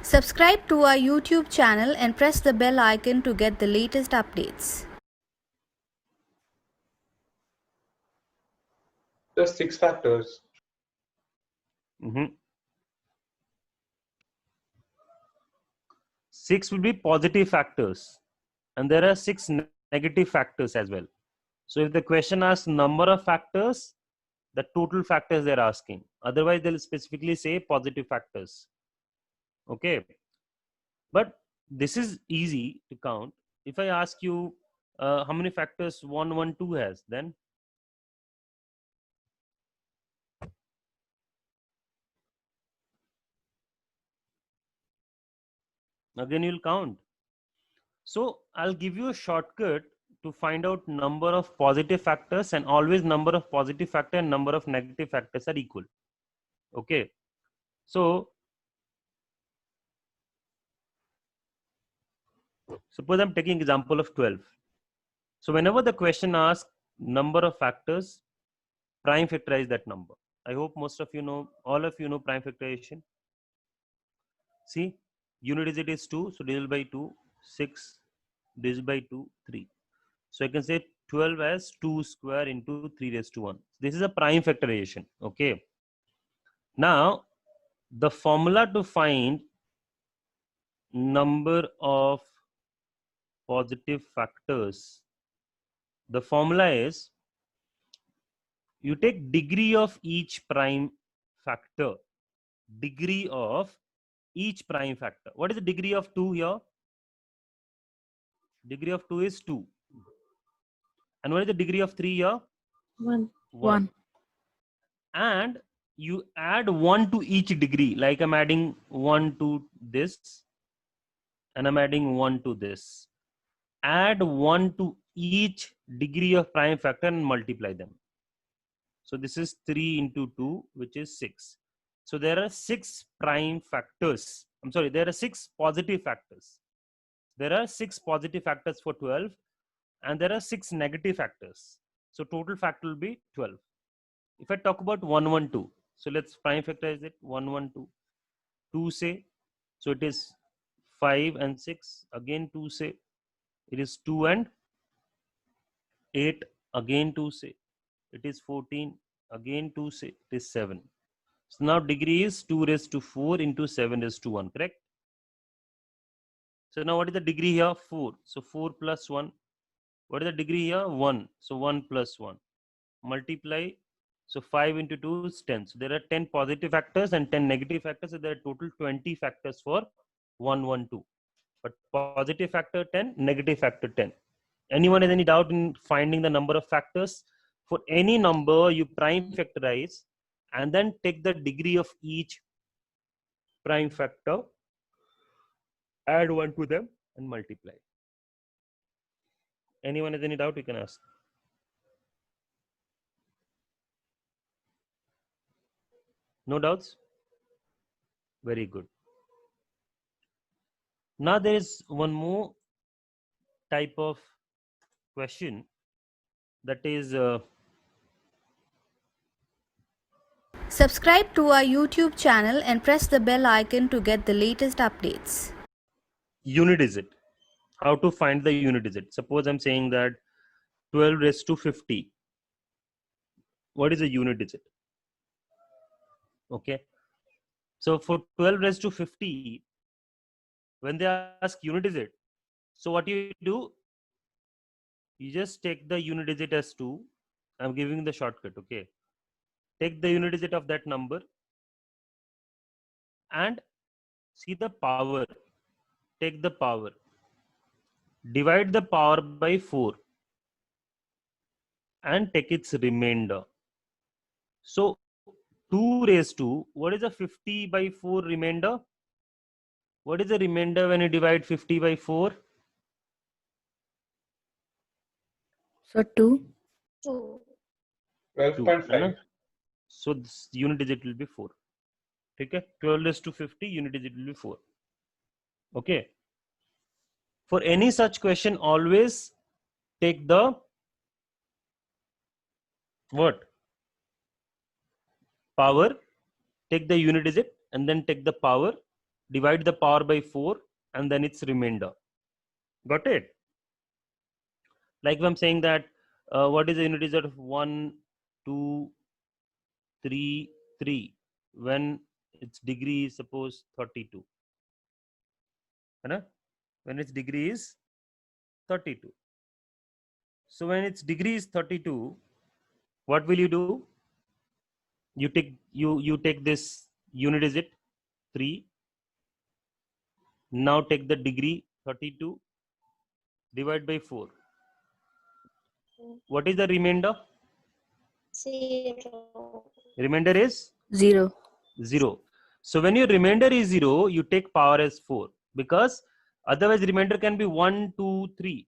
Subscribe to our YouTube channel and press the bell icon to get the latest updates. Just 6 factors. Mhm. 6 will be positive factors, and there are 6 negative factors as well. So if the question asks number of factors, the total factors they're asking. Otherwise, they'll specifically say positive factors. Okay, but this is easy to count. If I ask you how many factors 112 has, then again you'll count. So I'll give you a shortcut to find out number of positive factors, and always number of positive factor and number of negative factors are equal. Okay, so suppose I'm taking example of 12. So whenever the question asks number of factors, prime factorize that number. I hope most of you know, all of you know prime factorization. See, unit digit is 2, so divided by 2, 6, divided by 2, 3. So I can say 12 as 2 square into 3 raised to 1. This is a prime factorization. Okay. Now, the formula to find number of positive factors, the formula is you take degree of each prime factor. Degree of each prime factor. What is the degree of 2 here? Degree of 2 is 2. And what is the degree of 3 here? 1. 1. And you add 1 to each degree. Like I'm adding 1 to this, and I'm adding 1 to this. Add 1 to each degree of prime factor and multiply them. So this is 3 into 2, which is 6. So there are 6 prime factors. I'm sorry, there are 6 positive factors. There are 6 positive factors for 12, and there are 6 negative factors. So total factor will be 12. If I talk about 112, so let's prime factorize it. 112, 2 say, so it is 5 and 6. Again 2 say, it is 2 and 8. Again 2 say, it is 14. Again 2 say, it is 7. So now degree is 2 raised to 4 into 7 raised to 1, correct? So now what is the degree here? 4. So 4 plus 1. What is the degree here? 1. So 1 plus 1. Multiply. So 5 into 2 is 10. So there are 10 positive factors and 10 negative factors. So there are total 20 factors for 112. But positive factor 10, negative factor 10. Anyone has any doubt in finding the number of factors? For any number, you prime factorize and then take the degree of each prime factor, add 1 to them and multiply. Anyone has any doubt, you can ask. No doubts? Very good. Now there is one more type of question, that is Subscribe to our YouTube channel and press the bell icon to get the latest updates. unit digit. How to find the unit digit? Suppose I'm saying that 12 raised to 50. What is a unit digit? Okay. So for 12 raised to 50, when they ask unit digit, so what you do, you just take the unit digit as 2. I'm giving the shortcut, okay? Take the unit digit of that number and see the power. Take the power. Divide the power by 4 and take its remainder. So 2 raised to, what is a 50 by 4 remainder? What is the remainder when you divide 50 by 4? So 2. 2. 12.5. So this unit digit will be 4. Okay, 12 raised to 50, unit digit will be 4. Okay. For any such question, always take the what? Power, take the unit digit and then take the power divide the power by 4, and then its remainder. Got it? Like if I'm saying that what is the unit digit of 1, 2, 3, 3 when its degree is suppose 32. When its degree is 32. So when its degree is 32, what will you do? You take this unit digit 3. Now take the degree 32, divide by 4. What is the remainder? 0. Remainder is 0. 0. So when your remainder is 0, you take power as 4, because otherwise remainder can be 1, 2, 3.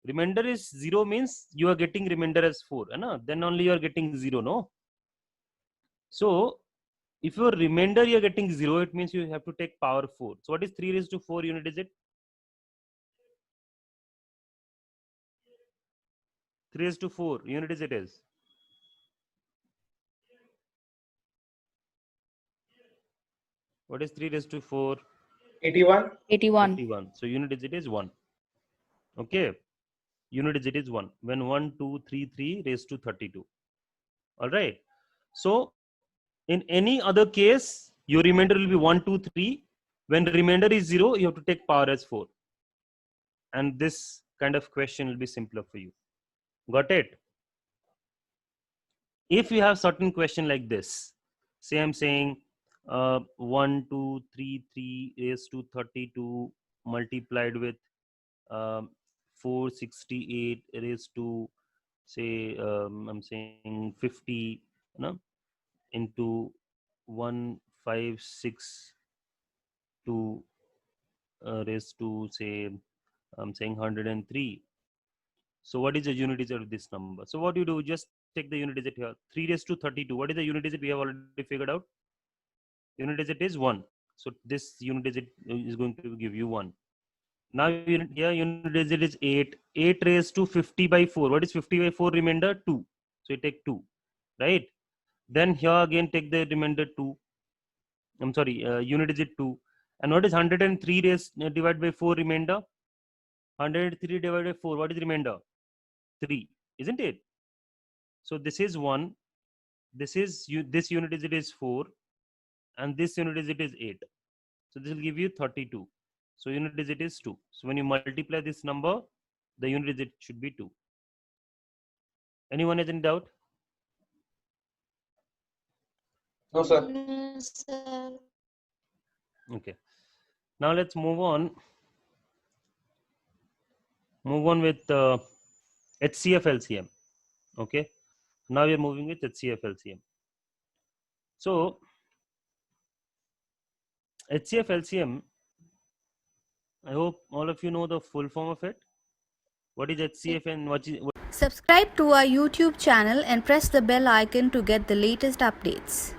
Remainder is 0 means you are getting remainder as 4. Then only you are getting 0, no? So if your remainder you are getting 0, it means you have to take power 4. So what is 3 raised to 4 unit digit? 3 raised to 4 unit digit is? What is 3 raised to 4? 81. 81. 81. So unit digit is 1. Okay. Unit digit is 1. When 1, 2, 3, 3 raised to 32. All right. So in any other case, your remainder will be 1, 2, 3. When the remainder is 0, you have to take power as 4. And this kind of question will be simpler for you. Got it? If you have certain question like this, say I'm saying 1, 2, 3, 3 raised to 32 multiplied with 468 raised to, say, I'm saying 50, into 156 raised to, say, I'm saying 103. So what is the unit digit of this number? So what do? Just take the unit digit here. 3 raised to 32. What is the unit digit we have already figured out? Unit digit is 1. So this unit digit is going to give you 1. Now unit digit is 8. 8 raised to 50 by 4. What is 50 by 4 remainder? 2. So you take 2, right? Then here again take the remainder 2. I'm sorry, unit digit 2. And what is 103 raised divided by 4 remainder? 103 divided by 4. What is remainder? 3, isn't it? So this is 1. This unit digit is 4, and this unit digit is 8. So this will give you 32. So unit digit is 2. So when you multiply this number, the unit digit should be 2. Anyone has any doubt? No, sir. No, sir. Okay. Now let's move on. Move on with HCF LCM. Okay. Now we are moving with HCF LCM. So HCF LCM, I hope all of you know the full form of it. What is HCF and what is Subscribe to our YouTube channel and press the bell icon to get the latest updates.